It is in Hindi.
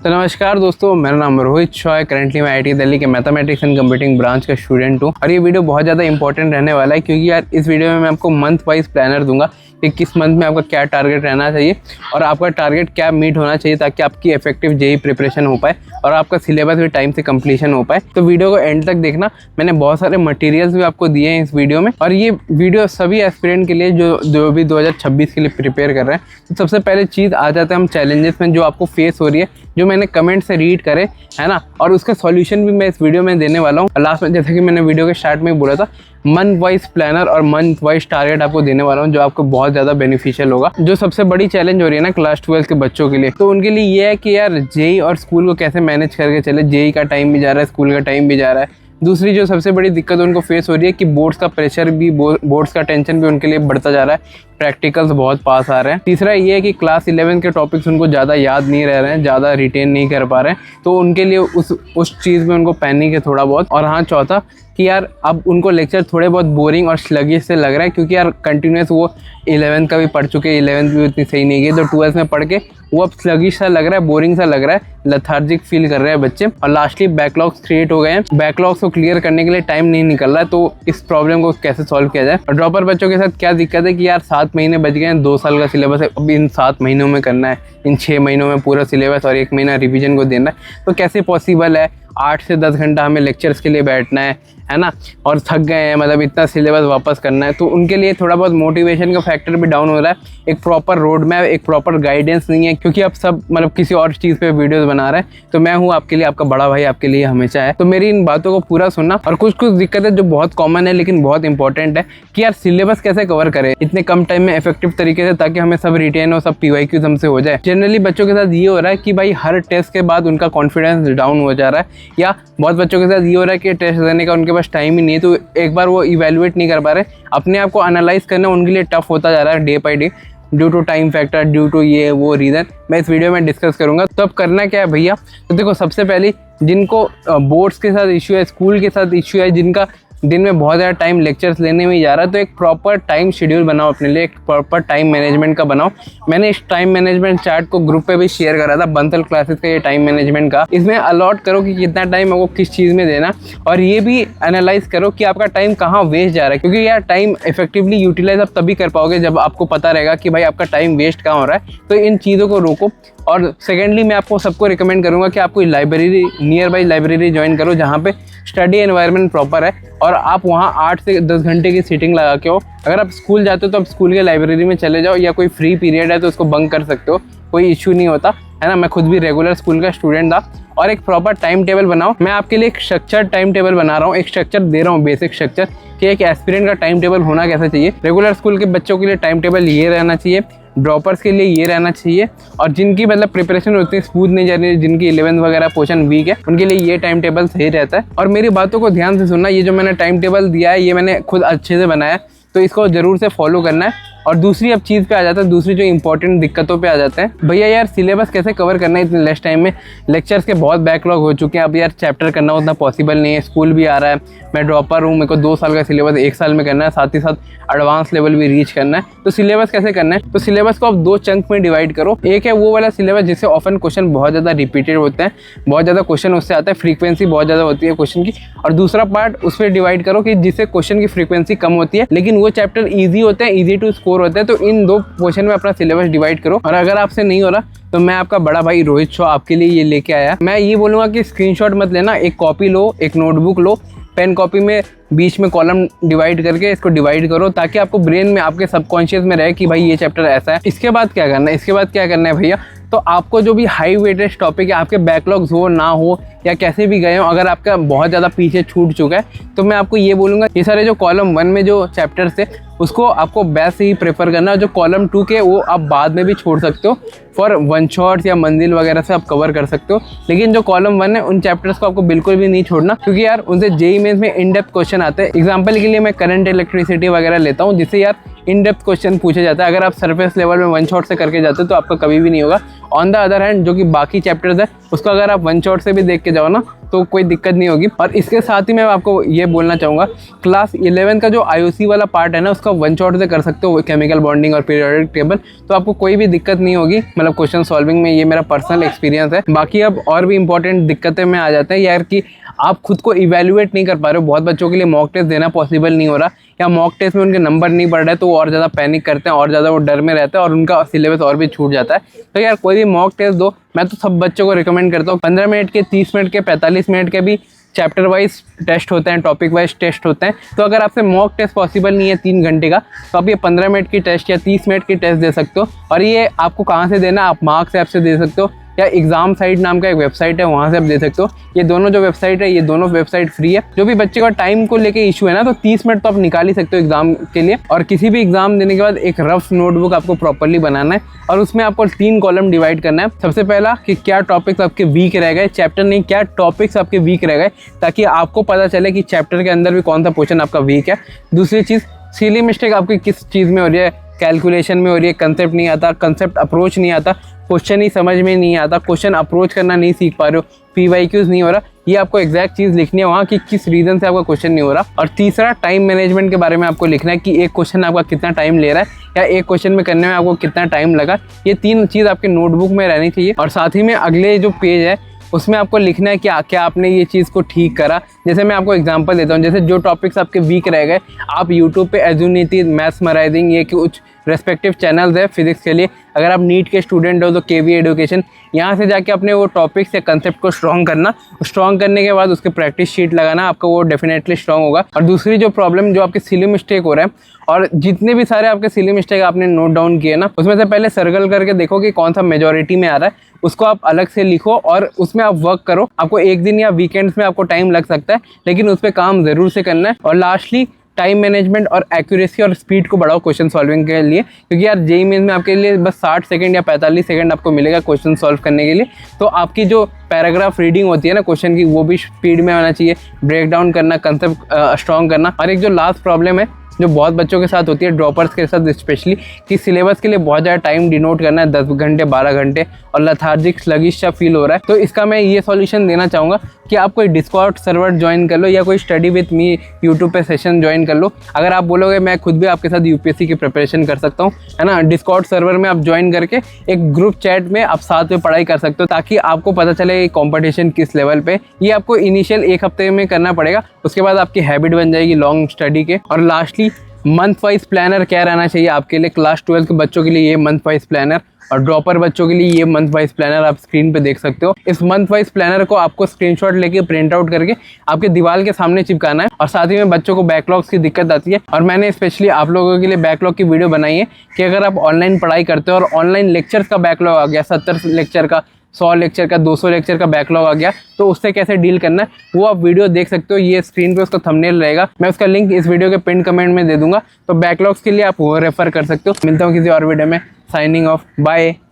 तो नमस्कार दोस्तों, मेरा नाम रोहित शॉय। करंटली मैं आईटी दिल्ली के मैथमेटिक्स एंड कंप्यूटिंग ब्रांच का स्टूडेंट हूँ और ये वीडियो बहुत ज़्यादा इंपॉर्टेंट रहने वाला है क्योंकि यार इस वीडियो में मैं आपको मंथ वाइज प्लानर दूंगा कि किस मंथ में आपका क्या टारगेट रहना चाहिए और आपका टारगेट क्या मीट होना चाहिए ताकि आपकी इफेक्टिव जेई प्रिपरेशन हो पाए और आपका सिलेबस भी टाइम से कंप्लीशन हो पाए। तो वीडियो को एंड तक देखना। मैंने बहुत सारे मटेरियल्स भी आपको दिए हैं इस वीडियो में और ये वीडियो सभी एस्पिरेंट के लिए जो भी 2026 के लिए प्रिपेयर कर रहे हैं। तो सबसे पहले चीज़ आ जाता है हम चैलेंजेस में जो आपको फेस हो रही है, जो मैंने कमेंट से रीड करे है ना, और उसका सॉल्यूशन भी मैं इस वीडियो में देने वाला हूँ। लास्ट में जैसे कि मैंने वीडियो के स्टार्ट में बोला था, मंथ वाइज प्लानर और मंथ वाइज टारगेट आपको देने वाला हूँ जो आपको बहुत ज़्यादा बेनिफिशियल होगा। जो सबसे बड़ी चैलेंज हो रही है ना क्लास 12 के बच्चों के लिए, तो उनके लिए ये है कि यार जेई और स्कूल को कैसे मैनेज करके चले। जेई का टाइम भी जा रहा है, स्कूल का टाइम भी जा रहा है। दूसरी जो सबसे बड़ी दिक्कत उनको फेस हो रही है कि बोर्ड्स का प्रेशर भी, बोर्ड्स का टेंशन भी उनके लिए बढ़ता जा रहा है। प्रैक्टिकल्स बहुत पास आ रहे हैं। तीसरा ये है कि क्लास 11 के टॉपिक्स उनको ज़्यादा याद नहीं रह रहे हैं, ज़्यादा रिटेन नहीं कर पा रहे हैं, तो उनके लिए उस चीज़ में उनको पैनिक है थोड़ा बहुत। और हाँ, चौथा कि यार अब उनको लेक्चर थोड़े बहुत बोरिंग और स्लगिश से लग रहा है क्योंकि यार कंटिन्यूस वो 11th का भी पढ़ चुके, 11th भी उतनी सही नहीं गई, तो 12th में पढ़ के वो अब स्लगिश सा लग रहा है, बोरिंग सा लग रहा है, लेथार्जिक फील कर रहे हैं बच्चे। और लास्टली बैकलॉग्स क्रिएट हो गए हैं। बैकलॉग्स को क्लियर करने के लिए टाइम नहीं निकल रहा है, तो इस प्रॉब्लम को कैसे सॉल्व किया जाए। और ड्रॉपर बच्चों के साथ क्या दिक्कत है कि यार 7 महीने बच गए हैं, 2 साल का सिलेबस है, अब इन 7 महीनों में करना है, इन 6 महीनों में पूरा सिलेबस और 1 महीना रिवीजन को देना है। तो कैसे पॉसिबल है? 8 से 10 घंटा हमें लेक्चर्स के लिए बैठना है ना, और थक गए हैं, मतलब इतना सिलेबस वापस करना है, तो उनके लिए थोड़ा बहुत मोटिवेशन का फैक्टर भी डाउन हो रहा है। एक प्रॉपर रोड मैप, एक प्रॉपर गाइडेंस नहीं है क्योंकि आप सब मतलब किसी और चीज़ पे वीडियोस बना रहे हैं। तो मैं हूँ आपके लिए, आपका बड़ा भाई आपके लिए हमेशा है। तो मेरी इन बातों को पूरा सुनना। और कुछ दिक्कतें जो बहुत कॉमन है लेकिन बहुत इंपॉर्टेंट है कि यार सिलेबस कैसे कवर करें इतने कम टाइम में इफेक्टिव तरीके से ताकि हमें सब रिटेन हो, सब PYQs हमसे हो जाए। जनरली बच्चों के साथ ये हो रहा है कि भाई हर टेस्ट के बाद उनका कॉन्फिडेंस डाउन हो जा रहा है, या बहुत बच्चों के साथ ये हो रहा है कि टेस्ट देने का उनके पास टाइम ही नहीं है, तो एक बार वो इवैल्यूएट नहीं कर पा रहे, अपने आप को एनालाइज करना उनके लिए टफ होता जा रहा है day by day, due to time factor, due to ये वो रीज़न। मैं इस वीडियो में डिस्कस करूंगा। तो अब करना क्या है भैया? तो देखो, सबसे पहले जिनको बोर्ड्स के साथ इश्यू है, स्कूल के साथ इश्यू है, जिनका दिन में बहुत ज़्यादा टाइम लेक्चर्स लेने में ही जा रहा है, तो एक प्रॉपर टाइम शेड्यूल बनाओ अपने लिए, एक प्रॉपर टाइम मैनेजमेंट का बनाओ। मैंने इस टाइम मैनेजमेंट चार्ट को ग्रुप पे भी शेयर करा था, बंसल क्लासेस का ये टाइम मैनेजमेंट का। इसमें अलॉट करो कि कितना टाइम आपको किस चीज़ में देना, और ये भी एनालाइज करो कि आपका टाइम कहाँ वेस्ट जा रहा है, क्योंकि यार टाइम इफेक्टिवली यूटिलाइज आप तभी कर पाओगे जब आपको पता रहेगा कि भाई आपका टाइम वेस्ट कहाँ हो रहा है। तो इन चीज़ों को रोको। और सेकेंडली मैं आपको सबको रिकमेंड करूंगा कि आप कोई library, near by library join करो जहाँ पे स्टडी एनवायरनमेंट प्रॉपर है और आप वहाँ 8 से 10 घंटे की सीटिंग लगा के हो। अगर आप स्कूल जाते हो तो आप स्कूल के लाइब्रेरी में चले जाओ, या कोई फ्री पीरियड है तो उसको बंक कर सकते हो, कोई इश्यू नहीं होता है ना। मैं खुद भी रेगुलर स्कूल का स्टूडेंट था। और एक प्रॉपर टाइम टेबल बनाओ। मैं आपके लिए एक स्ट्रक्चर टाइम टेबल बना रहा हूँ, एक स्ट्रक्चर दे रहा हूँ, बेसिक स्ट्रक्चर कि एक एस्पिरेंट का टाइम टेबल होना कैसा चाहिए। रेगुलर स्कूल के बच्चों के लिए टाइम टेबल ये रहना चाहिए, ड्रॉपर्स के लिए ये रहना चाहिए, और जिनकी मतलब प्रिपरेशन उतनी स्मूथ नहीं जा रही है, जिनकी 11th वगैरह पोर्शन वीक है, उनके लिए ये टाइम टेबल सही रहता है। और मेरी बातों को ध्यान से सुनना। ये जो मैंने टाइम टेबल दिया है ये मैंने खुद अच्छे से बनाया है, तो इसको ज़रूर से फॉलो करना है। और दूसरी अब चीज़ पे आ जाता है, दूसरी जो इंपॉर्टेंट दिक्कतों पे आ जाते हैं, भैया यार सिलेबस कैसे कवर करना है इतने लेस टाइम में। लेक्चर्स के बहुत बैकलॉग हो चुके हैं, अब यार चैप्टर करना उतना पॉसिबल नहीं है। स्कूल भी आ रहा है, मैं ड्रॉपर हूँ, मेरे को 2 साल का सिलेबस 1 साल में करना है, साथ ही साथ एडवांस लेवल भी रीच करना है। तो सिलेबस कैसे करना है? तो सिलेबस को आप 2 चंक में डिवाइड करो। एक है वो वाला सिलेबस जिससे ऑफन क्वेश्चन बहुत ज़्यादा रिपीटेड होते हैं, बहुत ज़्यादा क्वेश्चन उससे आता है, फ्रीक्वेंसी बहुत ज़्यादा होती है क्वेश्चन की। और दूसरा पार्ट उस पर डिवाइड करो कि जिससे क्वेश्चन की फ्रीक्वेंसी कम होती है लेकिन वो चैप्टर ईजी होते हैं, ईजी टू स्कोर होते हैं। तो इन 2 पोर्शन में अपना सिलेबस डिवाइड करो। और अगर आपसे नहीं हो रहा तो मैं आपका बड़ा भाई रोहित शॉ आपके लिए ये लेके आया। मैं ये बोलूँगा कि स्क्रीनशॉट मत लेना, एक कॉपी लो, एक नोटबुक लो, पेन कॉपी में बीच में कॉलम डिवाइड करके इसको डिवाइड करो ताकि आपको ब्रेन में, आपके सबकॉन्शियस में रहे कि भाई ये चैप्टर ऐसा है। इसके बाद क्या करना है? इसके बाद क्या करना है भैया? तो आपको जो भी हाई वेटेज टॉपिक है, आपके बैकलॉग्स हो ना हो या कैसे भी गए हो, अगर आपका बहुत ज़्यादा पीछे छूट चुका है तो मैं आपको ये बोलूँगा ये सारे जो कॉलम 1 में जो चैप्टर्स थे उसको आपको बेस्ट से ही प्रेफर करना है। जो कॉलम 2 के वो आप बाद में भी छोड़ सकते हो, फॉर वन शॉट्स या मंजिल वगैरह से आप कवर कर सकते हो। लेकिन जो कॉलम 1 है उन चैप्टर्स को आपको बिल्कुल भी नहीं छोड़ना, क्योंकि यार उनसे जेईई मेंस में इन डेप्थ क्वेश्चन आते हैं। एग्जाम्पल के लिए मैं करंट इलेक्ट्रिसिटी वगैरह लेता हूँ, जिससे यार इन डेप्थ क्वेश्चन पूछे जाता है। अगर आप सरफेस लेवल में वन शॉट से करके जाते हो तो आपका कभी भी नहीं होगा। ऑन द अदर हैंड जो कि बाकी चैप्टर्स है उसको अगर आप वन शॉट से भी देख के जाओ ना तो कोई दिक्कत नहीं होगी। और इसके साथ ही मैं आपको ये बोलना चाहूँगा, क्लास 11 का जो IOC वाला पार्ट है ना उसका वन शॉट से कर सकते हो, केमिकल बॉन्डिंग और पीरियोडिक टेबल, तो आपको कोई भी दिक्कत नहीं होगी मतलब क्वेश्चन सॉल्विंग में। ये मेरा पर्सनल एक्सपीरियंस है। बाकी अब और भी इंपॉर्टेंट दिक्कतें में आ जाते हैं यार कि आप खुद को इवेल्युएट नहीं कर पा रहे हो। बहुत बच्चों के लिए मॉक टेस्ट देना पॉसिबल नहीं हो रहा, या मॉक टेस्ट में उनके नंबर नहीं बढ़ रहे तो वो और ज़्यादा पैनिक करते हैं और ज़्यादा वो डर में रहते हैं और उनका सिलेबस और भी छूट जाता है। तो यार कोई भी मॉक टेस्ट दो, मैं तो सब बच्चों को रिकमेंड करता हूँ। 15 मिनट के, 30 मिनट के, 45 मिनट के भी चैप्टर वाइज टेस्ट होते हैं, टॉपिक वाइज टेस्ट होते हैं। तो अगर आपसे मॉक टेस्ट पॉसिबल नहीं है 3 घंटे का, तो आप ये 15 मिनट की टेस्ट या 30 मिनट की टेस्ट दे सकते हो। और ये आपको कहाँ से देना, आप मार्क्स ऐप से दे सकते हो या एग्जाम साइट नाम का एक वेबसाइट है वहाँ से आप दे सकते हो। ये दोनों जो वेबसाइट है, ये दोनों वेबसाइट फ्री है। जो भी बच्चे का टाइम को लेके इशू है ना, तो 30 मिनट तो आप निकाल ही सकते हो एग्जाम के लिए। और किसी भी एग्जाम देने के बाद एक रफ नोटबुक आपको प्रॉपरली बनाना है और उसमें आपको 3 कॉलम डिवाइड करना है। सबसे पहला कि क्या टॉपिक्स आपके वीक रह गए, चैप्टर नहीं क्या टॉपिक्स आपके वीक रह गए, ताकि आपको पता चले कि चैप्टर के अंदर भी कौन सा पोर्शन आपका वीक है। दूसरी चीज़, सिली मिस्टेक आपकी किस चीज़ में हो रही है, कैलकुलेशन में हो रही है, कंसेप्ट नहीं आता, कंसेप्ट अप्रोच नहीं आता, क्वेश्चन ही समझ में नहीं आता, क्वेश्चन अप्रोच करना नहीं सीख पा रहे हो, PYQs नहीं हो रहा, ये आपको एग्जैक्ट चीज़ लिखनी है वहाँ कि किस रीज़न से आपका क्वेश्चन नहीं हो रहा। और तीसरा, टाइम मैनेजमेंट के बारे में आपको लिखना है कि एक क्वेश्चन आपका कितना टाइम ले रहा है या एक क्वेश्चन में करने में आपको कितना टाइम लगा। ये 3 चीज़ आपके नोटबुक में रहनी चाहिए। और साथ ही में अगले जो पेज है उसमें आपको लिखना है कि क्या आपने ये चीज़ को ठीक करा। जैसे मैं आपको एग्जांपल देता हूँ, जैसे जो टॉपिक्स आपके वीक रह गए, आप यूट्यूब पे एजुनिटी, मैथमराइजिंग, ये कुछ रेस्पेक्टिव चैनल्स है फिजिक्स के लिए। अगर आप नीट के स्टूडेंट हो तो KV एजुकेशन, यहाँ से जाके अपने वो टॉपिक्स या कंसेप्ट को स्ट्रॉन्ग करना। स्ट्रॉन्ग करने के बाद उसके प्रैक्टिस शीट लगाना, आपका वो डेफिनेटली स्ट्रॉन्ग होगा। और दूसरी जो प्रॉब्लम जो आपके सिली मिस्टेक हो रहा है, और जितने भी सारे आपके सिली मिस्टेक आपने नोट डाउन किए ना, उसमें से पहले सर्कल करके देखो कि कौन सा मेजॉरिटी में आ रहा है, उसको आप अलग से लिखो और उसमें आप वर्क करो। आपको एक दिन या वीकेंड्स में आपको टाइम लग सकता है, लेकिन उस पर काम ज़रूर से करना है। और लास्टली, टाइम मैनेजमेंट और एक्यूरेसी और स्पीड को बढ़ाओ क्वेश्चन सॉल्विंग के लिए, क्योंकि यार JEE मेंस में आपके लिए बस 60 सेकंड या 45 सेकंड आपको मिलेगा क्वेश्चन सॉल्व करने के लिए। तो आपकी जो पैराग्राफ रीडिंग होती है ना क्वेश्चन की, वो भी स्पीड में होना चाहिए, ब्रेक डाउन करना, कंसेप्ट स्ट्रॉन्ग करना। और एक जो लास्ट प्रॉब्लम है जो बहुत बच्चों के साथ होती है, ड्रॉपर्स के साथ स्पेशली, कि सिलेबस के लिए बहुत ज़्यादा टाइम डिनोट करना है, 10 घंटे 12 घंटे, और लथार्जिक स्लगिश सा फील हो रहा है। तो इसका मैं ये सॉल्यूशन देना चाहूँगा कि आप कोई डिस्कॉर्ड सर्वर ज्वाइन कर लो या कोई स्टडी विथ मी यूट्यूब पे सेशन ज्वाइन कर लो। अगर आप बोलोगे मैं खुद भी आपके साथ UPSC की प्रिपरेशन कर सकता हूँ, है ना, डिस्कॉर्ड सर्वर में आप ज्वाइन करके एक ग्रुप चैट में आप साथ में पढ़ाई कर सकते हो, ताकि आपको पता चले कॉम्पिटिशन किस लेवल पे। ये आपको इनिशियल 1 हफ्ते में करना पड़ेगा, उसके बाद आपकी हैबिट बन जाएगी लॉन्ग स्टडी के। और लास्टली, मंथ वाइज प्लानर क्या रहना चाहिए आपके लिए। क्लास 12 के बच्चों के लिए ये मंथ वाइज प्लानर, और ड्रॉपर बच्चों के लिए ये मंथ वाइज प्लानर आप स्क्रीन पे देख सकते हो। इस मंथ वाइज प्लानर को आपको स्क्रीनशॉट लेके प्रिंट आउट करके आपके दीवार के सामने चिपकाना है। और साथ ही में बच्चों को बैकलॉग्स की दिक्कत आती है, और मैंने स्पेशली आप लोगों के लिए बैकलॉग की वीडियो बनाई है कि अगर आप ऑनलाइन पढ़ाई करते हो और ऑनलाइन लेक्चर्स का बैकलॉग आ गया, 70 लेक्चर का, 100 लेक्चर का, 200 लेक्चर का बैकलॉग आ गया, तो उससे कैसे डील करना है वो आप वीडियो देख सकते हो। ये स्क्रीन पे उसका थंबनेल रहेगा, मैं उसका लिंक इस वीडियो के पिन कमेंट में दे दूंगा, तो बैकलॉग्स के लिए आप वो रेफर कर सकते हो। मिलता हूँ किसी और वीडियो में। Signing off, bye.